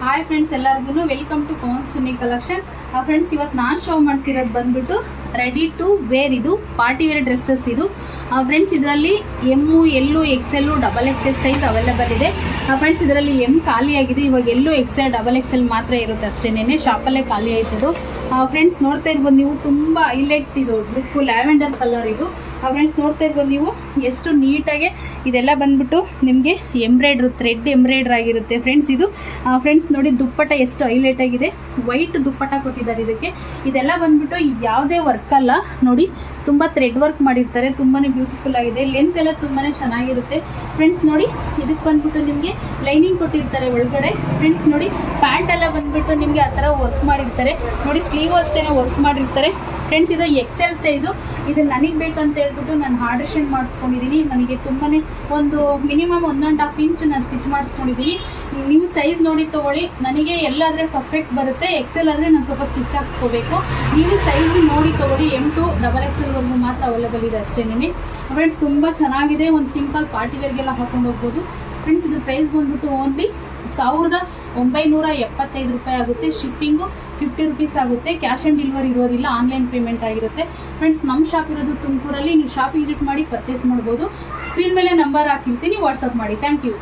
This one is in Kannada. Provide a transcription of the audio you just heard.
ಹಾಯ್ ಫ್ರೆಂಡ್ಸ್, ಎಲ್ಲರಿಗೂ welcome to Pavan Suni collection. Friends, ಇವತ್ತು ನಾನು ಶೋ ಮಾಡ್ತಿರೋದು ಬಂದ್ಬಿಟ್ಟು ರೆಡಿ ಟು ವೇರ್. ಇದು ಪಾರ್ಟಿ ವೇರ್ ಡ್ರೆಸ್ಸಸ್. ಇದು ಫ್ರೆಂಡ್ಸ್, ಇದರಲ್ಲಿ M, L, XL, double XL size available ಇದೆ. ಫ್ರೆಂಡ್ಸ್, ಇದರಲ್ಲಿ ಎಮ್ ಖಾಲಿ ಆಗಿದೆ. ಇವಾಗ ಎಲ್ಲು, ಎಕ್ಸೆಲ್, ಡಬಲ್ ಎಕ್ಸೆಲ್ ಮಾತ್ರ ಇರುತ್ತೆ ಅಷ್ಟೇನೆ. ಶಾಪಲ್ಲೇ ಖಾಲಿ ಆಯ್ತದು. ಫ್ರೆಂಡ್ಸ್, ನೋಡ್ತಾ ಇರ್ಬೋದು ನೀವು, ತುಂಬ ಹೈಲೈಟ್ ಇದು ಲುಕ್, ಲ್ಯಾವೆಂಡರ್ ಕಲರ್ ಇದು. ಫ್ರೆಂಡ್ಸ್, ನೋಡ್ತಾ ಇರ್ಬೋದು ನೀವು ಎಷ್ಟು ನೀಟಾಗಿ ಇದೆಲ್ಲ ಬಂದ್ಬಿಟ್ಟು ನಿಮಗೆ ಎಂಬ್ರಾಯ್ಡ್ರು, ಥ್ರೆಡ್ ಎಂಬ್ರಾಯ್ಡ್ರ್ ಆಗಿರುತ್ತೆ ಫ್ರೆಂಡ್ಸ್. ಇದು ಫ್ರೆಂಡ್ಸ್ ನೋಡಿ, ದುಪ್ಪಟ್ಟ ಎಷ್ಟು ಹೈಲೈಟ್ ಆಗಿದೆ. ವೈಟ್ ದುಪ್ಪಟ್ಟ ಕೊಟ್ಟಿದ್ದಾರೆ ಇದಕ್ಕೆ. ಇದೆಲ್ಲ ಬಂದ್ಬಿಟ್ಟು ಯಾವುದೇ ವರ್ಕ್ ಅಲ್ಲ ನೋಡಿ, ತುಂಬ ಥ್ರೆಡ್ ವರ್ಕ್ ಮಾಡಿರ್ತಾರೆ. ತುಂಬಾ ಬ್ಯೂಟಿಫುಲ್ ಆಗಿದೆ. ಲೆಂತ್ ಎಲ್ಲ ತುಂಬಾ ಚೆನ್ನಾಗಿರುತ್ತೆ ಫ್ರೆಂಡ್ಸ್. ನೋಡಿ, ಇದಕ್ಕೆ ಬಂದ್ಬಿಟ್ಟು ನಿಮಗೆ ಲೈನಿಂಗ್ ಕೊಟ್ಟಿರ್ತಾರೆ ಒಳಗಡೆ. ಫ್ರೆಂಡ್ಸ್ ನೋಡಿ, ಪ್ಯಾಂಟ್ ಎಲ್ಲ ಬಂದ್ಬಿಟ್ಟು ನಿಮಗೆ ಆ ಥರ ವರ್ಕ್ ಮಾಡಿರ್ತಾರೆ ನೋಡಿ. ಸ್ಲೀವ್ ಅಷ್ಟೇ ವರ್ಕ್ ಮಾಡಿರ್ತಾರೆ ಫ್ರೆಂಡ್ಸ್. ಇದು ಎಕ್ಸೆಲ್ ಸೈಜು. ಇದು ನನಗೆ ಬೇಕಂತ ಹೇಳ್ಬಿಟ್ಟು ನಾನು ಆರ್ಡರ್ ಮಾಡಿಸ್ಕೊಂಡಿದ್ದೀನಿ. ನನಗೆ ತುಂಬಾ ಒಂದು ಮಿನಿಮಮ್ 1.5 ಇಂಚ್ ನಾನು ಸ್ಟಿಚ್ ಮಾಡಿಸ್ಕೊಂಡಿದ್ದೀನಿ. ನೀವು ಸೈಜ್ ನೋಡಿ ತೊಗೊಳ್ಳಿ. ನನಗೆ ಎಲ್ಲಾದರೆ ಪರ್ಫೆಕ್ಟ್ ಬರುತ್ತೆ. ಎಕ್ಸೆಲ್ ಆದರೆ ನಾನು ಸ್ವಲ್ಪ ಸ್ಟಿಚ್ ಹಾಕ್ಸ್ಕೋಬೇಕು. ನೀವು ಸೈಜ್ ನೋಡಿ ತೊಗೊಳ್ಳಿ. M2 ಡಬಲ್ ಎಕ್ಸೆಲ್ವರೆಗೂ ಮಾತ್ರ ಅವೈಲೇಬಲ್ ಇದೆ ಅಷ್ಟೇನೆ ಫ್ರೆಂಡ್ಸ್. ತುಂಬ ಚೆನ್ನಾಗಿದೆ. ಒಂದು ಸಿಂಪಲ್ ಪಾರ್ಟಿ ವೇರ್ಗೆಲ್ಲ ಹಾಕೊಂಡು ಹೋಗ್ಬೋದು ಫ್ರೆಂಡ್ಸ್. ಇದ್ರ ಪ್ರೈಸ್ ಬಂದ್ಬಿಟ್ಟು ಓನ್ಲಿ 1975 ರೂಪಾಯಿ ಆಗುತ್ತೆ. ಶಿಪ್ಪಿಂಗು 50 ರೂಪೀಸ್ ಆಗುತ್ತೆ. ಕ್ಯಾಶ್ ಆನ್ ಡೆಲಿವರಿ ಇರೋದಿಲ್ಲ, ಆನ್ಲೈನ್ ಪೇಮೆಂಟ್ ಆಗಿರುತ್ತೆ ಫ್ರೆಂಡ್ಸ್. ನಮ್ಮ ಶಾಪ್ ಇರೋದು ತುಮಕೂರಲ್ಲಿ. ನೀವು ಶಾಪ್ ವಿಸಿಟ್ ಮಾಡಿ ಪರ್ಚೇಸ್ ಮಾಡ್ಬೋದು. ಸ್ಕ್ರೀನ್ ಮೇಲೆ ನಂಬರ್ ಹಾಕಿರ್ತೀನಿ, ವಾಟ್ಸಪ್ ಮಾಡಿ. Thank you.